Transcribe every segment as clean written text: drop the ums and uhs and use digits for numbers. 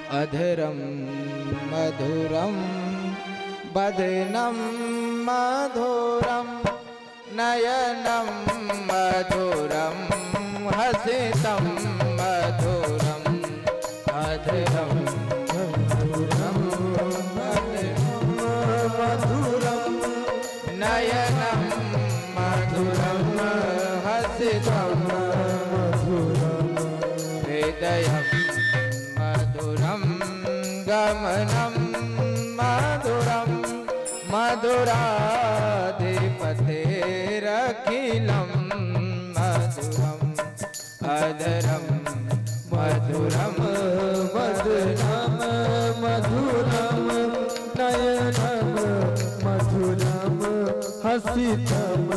अधरम मधुरम बदनम मधुरम नयनम मधुरम हसितम मधुरम अधरम मधुरम बदनम मधुरम नयनम मधुरम हसितम मधुरम हृदयम मधुरम गमनम मधुरम मधुराधिपतेरखिलं मधुरम अधरम मधुरम वदनम मधुरम नयनम मधुरम हसितम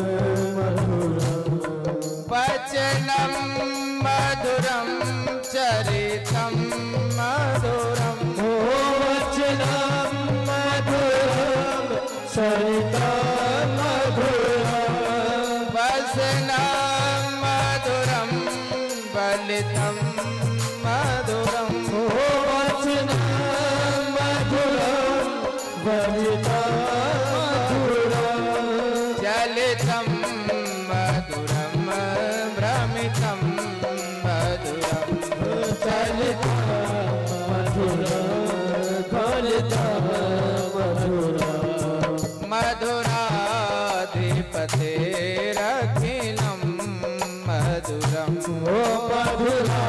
मधुरम वचनम मधुरम चरितम मधुरम वचनम मधुरम चरितम मधुरम वचनम मधुरम बलितम मधुरम वचनम मधुरम बलितम मधुरम चलितम मधुरम भ्रमितम मधुरम चलितम मधुरम फलितम मधुरम मधुराधिपतेरखिलं मधुरम ओ मधुराधिपतेरखिलं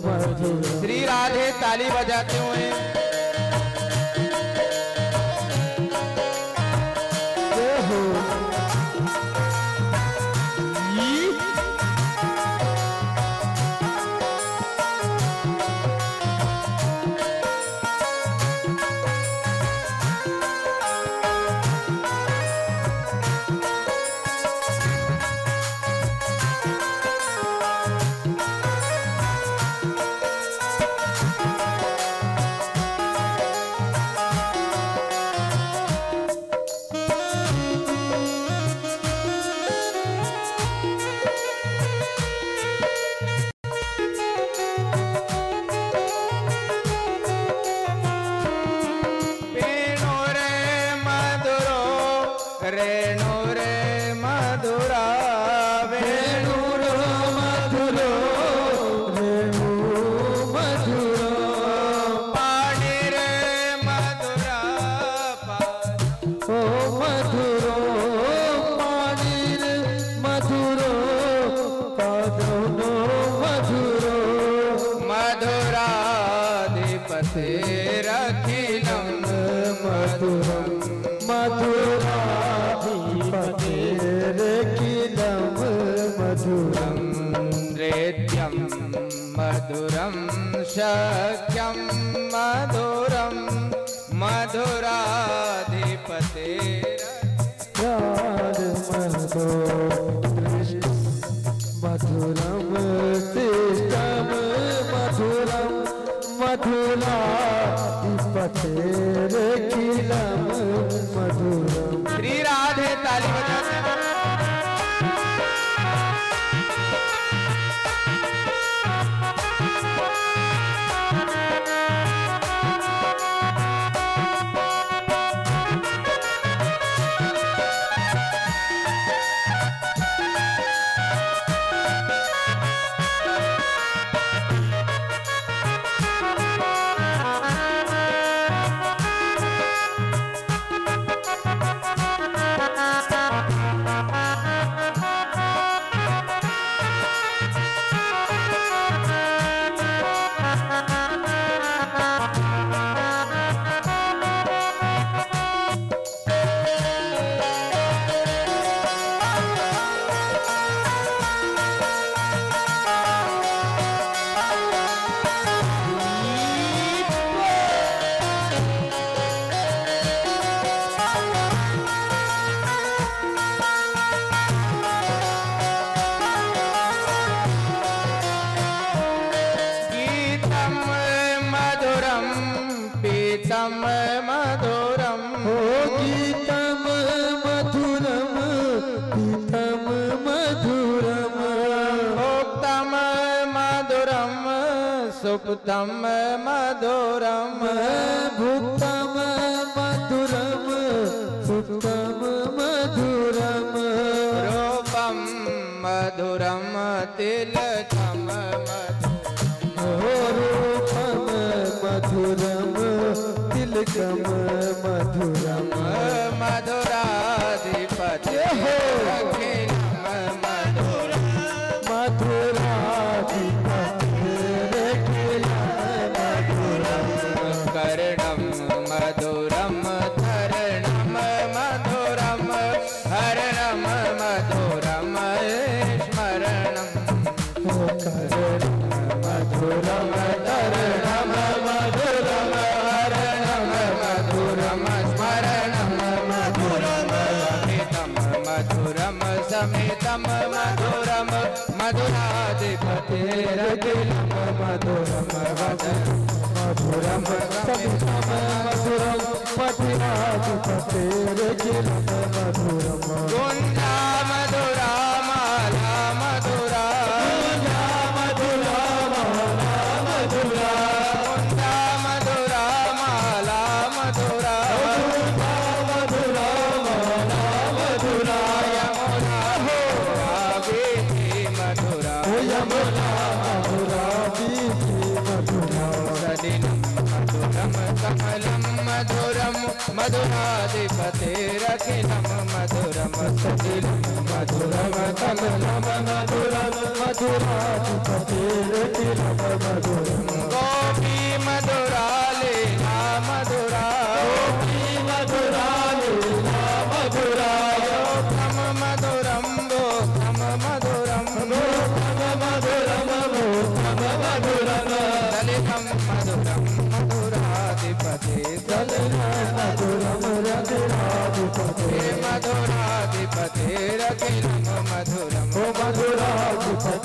मधुरम। श्री राधे ताली बजाते हुए रेणु रे मधुरा वेणु रो मधुरो रेणु मधुरो पाणी रे मधुरा ओ मधुरो पाणी रे मधुरो पादनो मधुरो मधुराधिपतेरखिलं मधुरम मधुराधिपतेरखिलं मधुरम नृत्यं मधुरम शक्यं मधुरम मधुराधिपतेरखिलं मधुरम मधुरम मधुराधिपतेरखिलं मधुरम। श्री राधे ताली बजाते हैं। सुप्तम मधुरम भुक्तम मधुरम सुप्तम मधुरम रूपम मधुरम तिलकम रूपम मधुरम तिलकम मधुरम मधुराधिपति अखिलम मधुरम मधुराधिपति कर्णम मधुरम धरणम मधुरम हरणम मधुरम स्मरणम मधुरम धरणम मधुरम हरणम मधुरम स्मरणम मधुरम मधुरम समितम मधुरम मधुराधिपतिरखिलम मधुरम मधुरम समितम मधुरम मधुराधिपतिरखिलम मधुरम गुंजा मधुरा माला मधुरा गुंजा मधुरा माला मधुरा गुंजा मधुरा माला मधुरा गुंजा मधुरा माला मधुरा यमुना मधुरा वीथी मधुरा यमुना मधुरा वीथी मधुरा सलिलम मधुरम कमलम मधुरम मधुराधिपतिरखिलम मधुरम सलिलम मधुरम कमलम मधुरम मधुराधिपतिरखिलम मधुरम गोपी मधुरा लीला मधुरा गोपी मधुरा लीला मधुरा गोपम मधुरम गोपम मधुरम गोपम मधुरम गोपम मधुरम ललितम मधुरम मधुराधिपति सलिलम मधुरम रघुराधिपति मधुराधिपतिरखिलम मधुरम ओ मधुराधिपतिरखिलम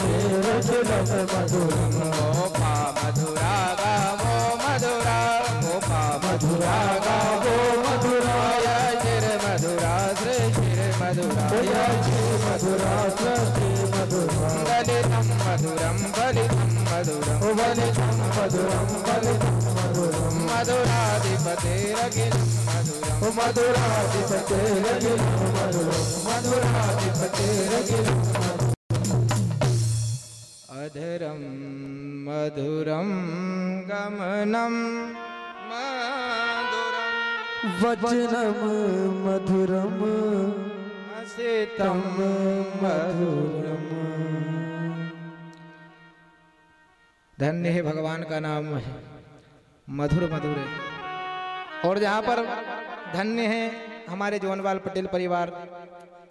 मधुरम गोपा मधुरा गावो मधुरा गोपा मधुरा गावो मधुरा चिर मधुरा श्री चिर मधुरा श्री मधुरा श्री मधुरा ललितम मधुरम बलितम मधुरम ओ बलितम मधुरम बलितम मधुरम मधुराधिपतिरखिलम मधुरम ओ मधुराधिपतिरखिलम मधुरम मधुराधिपतिरखिलम अधरम मधुरम गमनम मधुरम वचनम मधुरम असितम मधुरम। धन्य है भगवान का नाम है मधुर मधुर है। और जहाँ पर धन्य है हमारे जोनवाल पटेल परिवार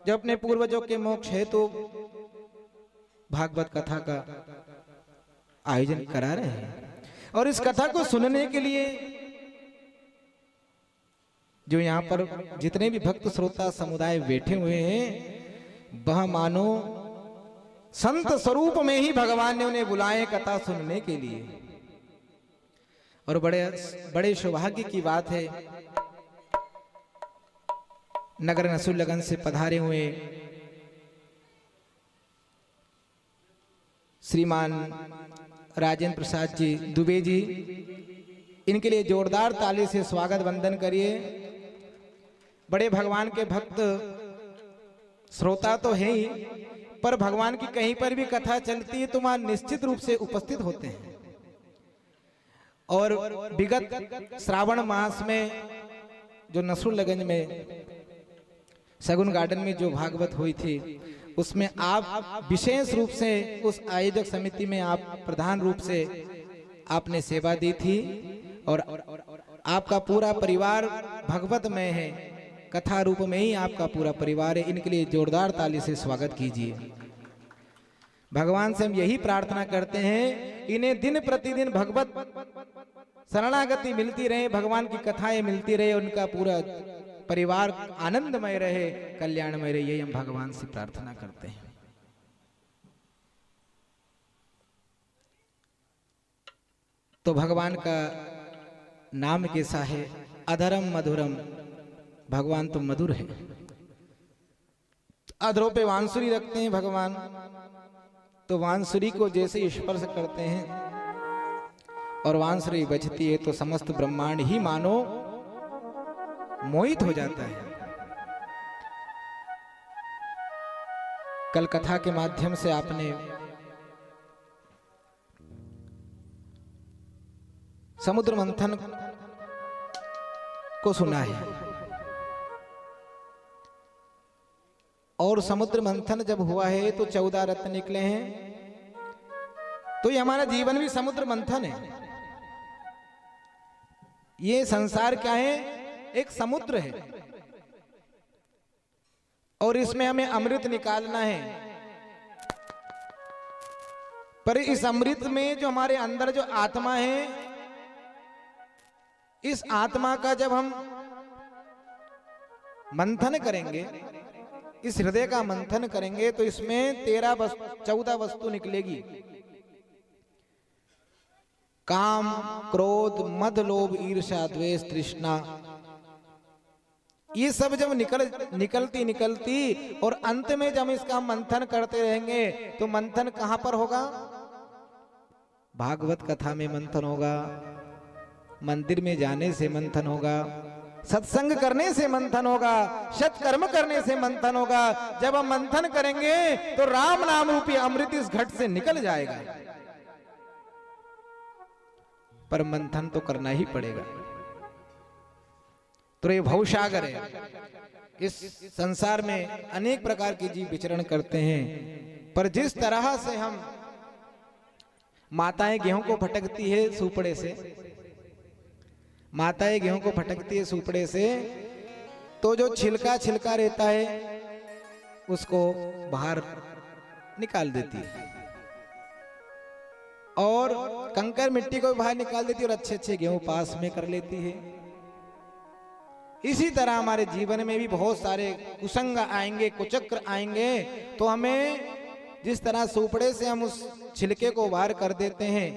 जो अपने पूर्वजों के मोक्ष हेतु भागवत कथा का आयोजन करा रहे हैं। और इस कथा को सुनने के लिए जो यहाँ पर जितने भी भक्त श्रोता समुदाय बैठे हुए हैं वह मानो संत स्वरूप में ही भगवान ने उन्हें बुलाए कथा सुनने के लिए। और बड़े सौभाग्य की बात है नगर नसुल लगन से पधारे हुए श्रीमान राजेंद्र प्रसाद जी दुबे जी, इनके लिए जोरदार ताली से स्वागत वंदन करिए। बड़े भगवान के भक्त श्रोता तो है ही, पर भगवान की कहीं पर भी कथा चलती है तो वहां निश्चित रूप से उपस्थित होते हैं। और विगत श्रावण मास में जो नसरुल्लागंज में सगुन गार्डन में जो भागवत हुई थी उसमें आप विशेष रूप से उस आयोजक समिति में आप प्रधान रूप से आपने सेवा दी थी और आपका पूरा परिवार भगवत में है, कथा रूप में ही आपका पूरा परिवार है। इनके लिए जोरदार ताली से स्वागत कीजिए। भगवान से हम यही प्रार्थना करते हैं इन्हें दिन प्रतिदिन भगवत शरणागति मिलती रहे, भगवान की कथाएं मिलती रहे, उनका पूरा परिवार आनंदमय रहे, कल्याणमय रहे, यही हम भगवान से प्रार्थना करते हैं। तो भगवान का नाम कैसा है? अधरम मधुरम। भगवान तो मधुर है। अधरों पे वांसुरी रखते हैं भगवान, तो वांसुरी को जैसे स्पर्श करते हैं और वांसुरी बजती है तो समस्त ब्रह्मांड ही मानो मोहित हो जाता है। कल कथा के माध्यम से आपने समुद्र मंथन को सुना है, और समुद्र मंथन जब हुआ है तो 14 रत्न निकले हैं। तो ये हमारा जीवन भी समुद्र मंथन है। ये संसार क्या है? एक समुद्र है, और इसमें हमें अमृत निकालना है। पर इस अमृत में जो हमारे अंदर जो आत्मा है, इस आत्मा का जब हम मंथन करेंगे, इस हृदय का मंथन करेंगे, तो इसमें 14 वस्तु निकलेगी। काम, क्रोध, मद, लोभ, ईर्ष्या, द्वेष, तृष्णा, ये सब जब निकलती और अंत में जब इसका मंथन करते रहेंगे, तो मंथन कहां पर होगा? भागवत कथा में मंथन होगा, मंदिर में जाने से मंथन होगा, सत्संग करने से मंथन होगा, सत्कर्म करने से मंथन होगा। जब हम मंथन करेंगे तो राम नाम रूपी अमृत इस घट से निकल जाएगा। पर मंथन तो करना ही पड़ेगा। तो ये भवसागर है। इस संसार में अनेक प्रकार के जीव विचरण करते हैं, पर जिस तरह से हम माताएं गेहूं को फटकती है सुपड़े से, माताएं गेहूं को फटकती है सुपड़े से, तो जो छिलका रहता है उसको बाहर निकाल देती है, और कंकर मिट्टी को बाहर निकाल देती है, और अच्छे गेहूं पास में कर लेती है। इसी तरह हमारे जीवन में भी बहुत सारे कुसंग आएंगे, कुचक्र आएंगे, तो हमें जिस तरह सुपड़े से हम उस छिलके को बाहर कर देते हैं,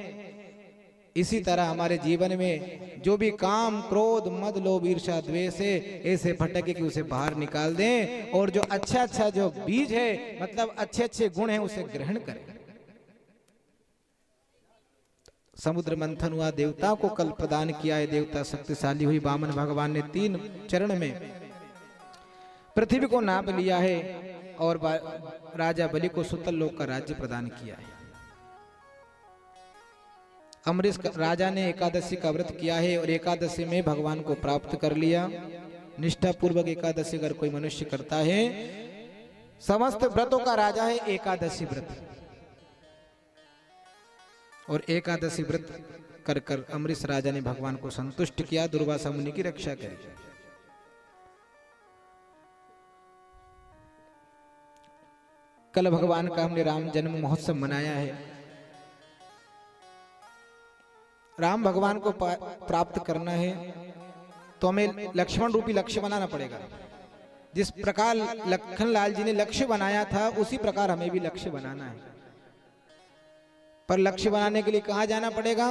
इसी तरह हमारे जीवन में जो भी काम, क्रोध, मद, लोभ, ईर्ष्या, द्वेष है, ऐसे फटके कि उसे बाहर निकाल दें, और जो अच्छा जो बीज है, मतलब अच्छे गुण हैं, उसे ग्रहण करें। समुद्र मंथन हुआ, देवताओं को कल प्रदान किया है, देवता शक्तिशाली हुई। वामन भगवान ने 3 चरण में पृथ्वी को नाप लिया है, और राजा बलि को सुतल लोक का राज्य प्रदान किया है। अमरीश राजा ने एकादशी का व्रत किया है, और एकादशी में भगवान को प्राप्त कर लिया। निष्ठा पूर्वक एकादशी अगर कोई मनुष्य करता है, समस्त व्रतों का राजा है एकादशी व्रत, और एकादशी व्रत कर कर अमरीश राजा ने भगवान को संतुष्ट किया, दुर्वासा मुनि की रक्षा करी। कल भगवान का हमने राम जन्म महोत्सव मनाया है। राम भगवान को प्राप्त करना है तो हमें लक्ष्मण रूपी लक्ष्य बनाना पड़ेगा। जिस प्रकार लखन लाल जी ने लक्ष्य बनाया था, उसी प्रकार हमें भी लक्ष्य बनाना है। पर लक्ष्य बनाने के लिए कहां जाना पड़ेगा?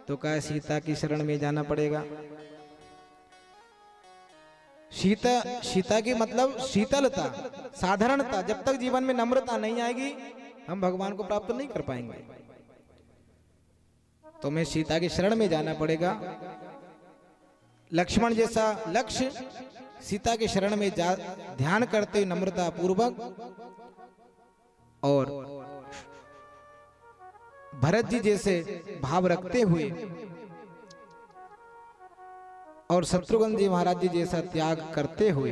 तो कहा सीता की शरण में जाना पड़ेगा। सीता की मतलब शीतलता, साधारणता। जब तक जीवन में नम्रता नहीं आएगी, हम भगवान को प्राप्त नहीं कर पाएंगे। तो हमें सीता की शरण में जाना पड़ेगा। लक्ष्मण जैसा लक्ष्य सीता की शरण में ध्यान करते नम्रता पूर्वक, और भरत जी जैसे भाव रखते हुए, और शत्रुघ्न जी महाराज जी जैसा त्याग करते हुए,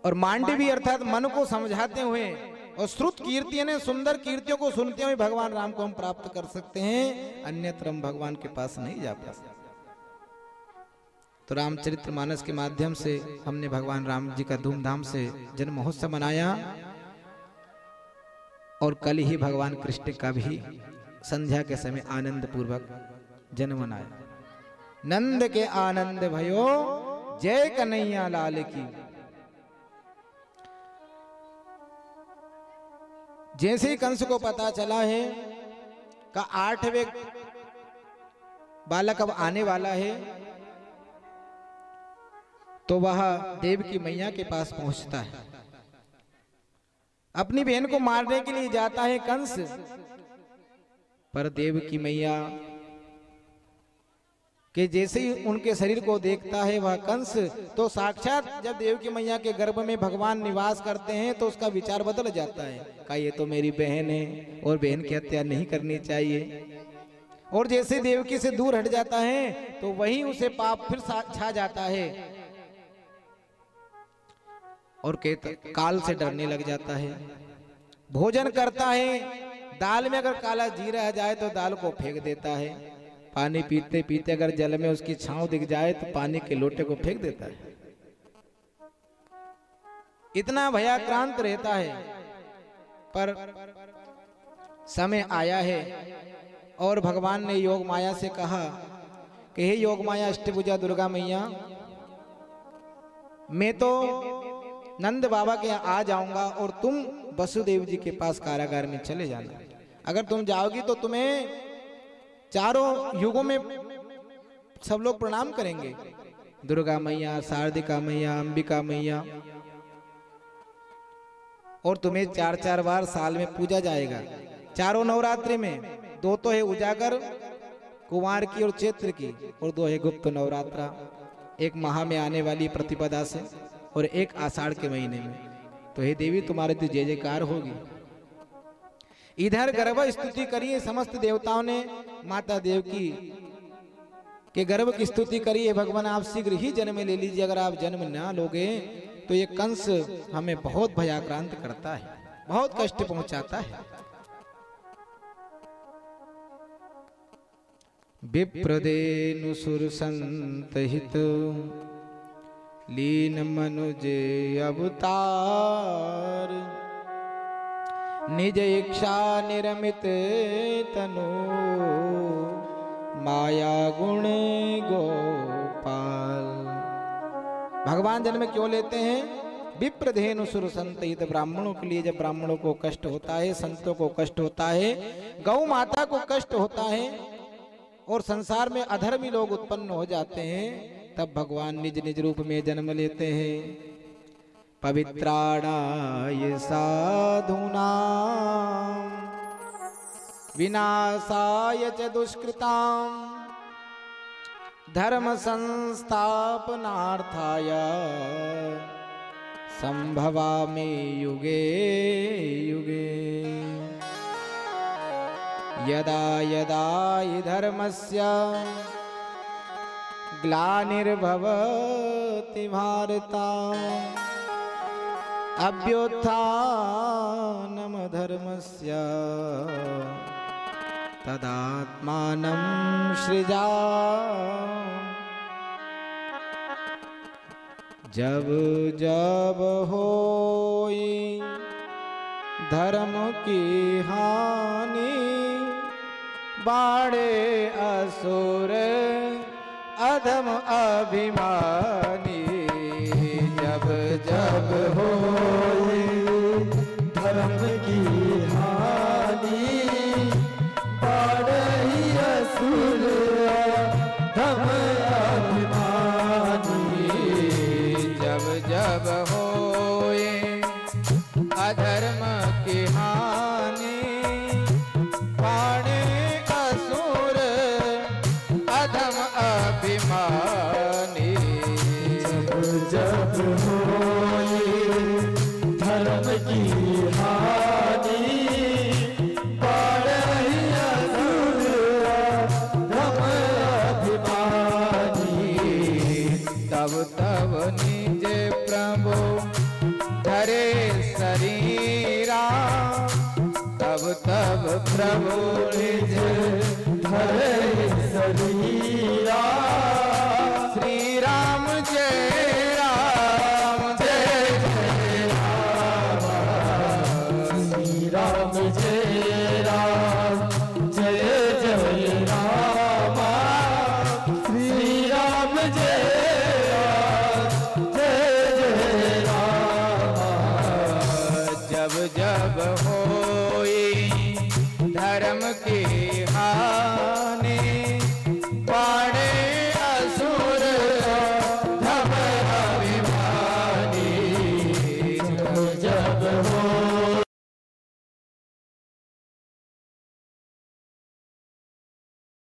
और मांडवी अर्थात मन को समझाते हुए, और श्रुत कीर्ति ने सुंदर कीर्तियों को सुनते हुए भगवान राम को हम प्राप्त कर सकते हैं। अन्यत्र हम भगवान के पास नहीं जा पाते। तो रामचरितमानस के माध्यम से हमने भगवान राम जी का धूमधाम से जन्म महोत्सव मनाया, और कल ही भगवान कृष्ण का भी संध्या के समय आनंद पूर्वक जन्म मनाया। नंद के आनंद भयो, जय कन्हैया लाल की। जैसे ही कंस को पता चला है का 8वें बालक अब आने वाला है, तो वह देव की मैया के पास पहुंचता है। अपनी बहन को मारने के लिए जाता है कंस, पर देवकी मैया कि जैसे ही उनके शरीर को देखता है वह कंस, तो साक्षात जब देवकी मैया के गर्भ में भगवान निवास करते हैं तो उसका विचार बदल जाता है। कहा ये तो मेरी बहन है और बहन की हत्या नहीं करनी चाहिए। और जैसे देवकी से दूर हट जाता है तो वहीं उसे पाप फिर छा जाता है और काल से डरने लग जाता है। भोजन करता है, दाल में अगर काला जीरा आ जाए तो दाल को फेंक देता है। पानी पीते पीते अगर जल में उसकी छांव दिख जाए तो पानी के लोटे को फेंक देता है। इतना भयाक्रांत रहता है। पर समय आया है और भगवान ने योग माया से कहा कि हे योग माया अष्टभुजा दुर्गा मैया, मैं तो नंद बाबा के यहाँ आ जाऊंगा और तुम वसुदेव जी के पास कारागार में चले जाना। अगर तुम जाओगी तो तुम्हें चारों युगों में सब लोग प्रणाम करेंगे, दुर्गा मैया, शारदिका मैया, अंबिका मैया, और तुम्हें 4-4 बार साल में पूजा जाएगा। चारों नवरात्रि में, 2 तो है उजागर कुमार की और चैत्र की, और 2 है गुप्त नवरात्रा, एक माह में आने वाली प्रतिपदा से और एक आषाढ़ के महीने में। तो हे देवी तुम्हारे तो जय जयकार होगी। इधर गर्भ स्तुति करिए, समस्त देवताओं ने माता देवकी के गर्भ की स्तुति करिए। भगवान आप शीघ्र ही जन्म ले लीजिए, अगर आप जन्म ना लोगे तो ये कंस हमें बहुत भयाक्रांत करता है, बहुत कष्ट पहुंचाता है। विप्रदेनु सुर संतहित लीन मनुज अवतार, निज इच्छा निर्मित तनु माया गुण गोपाल। भगवान जन्म क्यों लेते हैं? विप्रधेनु सुर संतहित, ब्राह्मणों के लिए जब ब्राह्मणों को कष्ट होता है, संतों को कष्ट होता है, गौ माता को कष्ट होता है और संसार में अधर्मी लोग उत्पन्न हो जाते हैं, तब भगवान निज निज रूप में जन्म लेते हैं। पवित्राणाय साधूनां विनाशाय च दुष्कृतां धर्म संस्थापनार्थाय संभवामि युगे युगे। यदा यदा हि धर्मस्य ग्लानिर्भवति भारत अभ्युत्थानम धर्मस्य तदात्मानं सृजामि। जब जब होई धर्म की हानि बाड़े असुर अधम अभिमानी। जब जब होई धर्म की हानि बाड़े असुर अधम अभिमानी। जब जब होए अधर्म की हानि बाड़े असुर अधम अभिमानी। जब होई धर्म की हानि बाड़े असुर अधम अभिमानी। तब तब निज प्रभु धरे शरीरा, तब तब प्रभु निज धरे शरीरा। श्री राम जय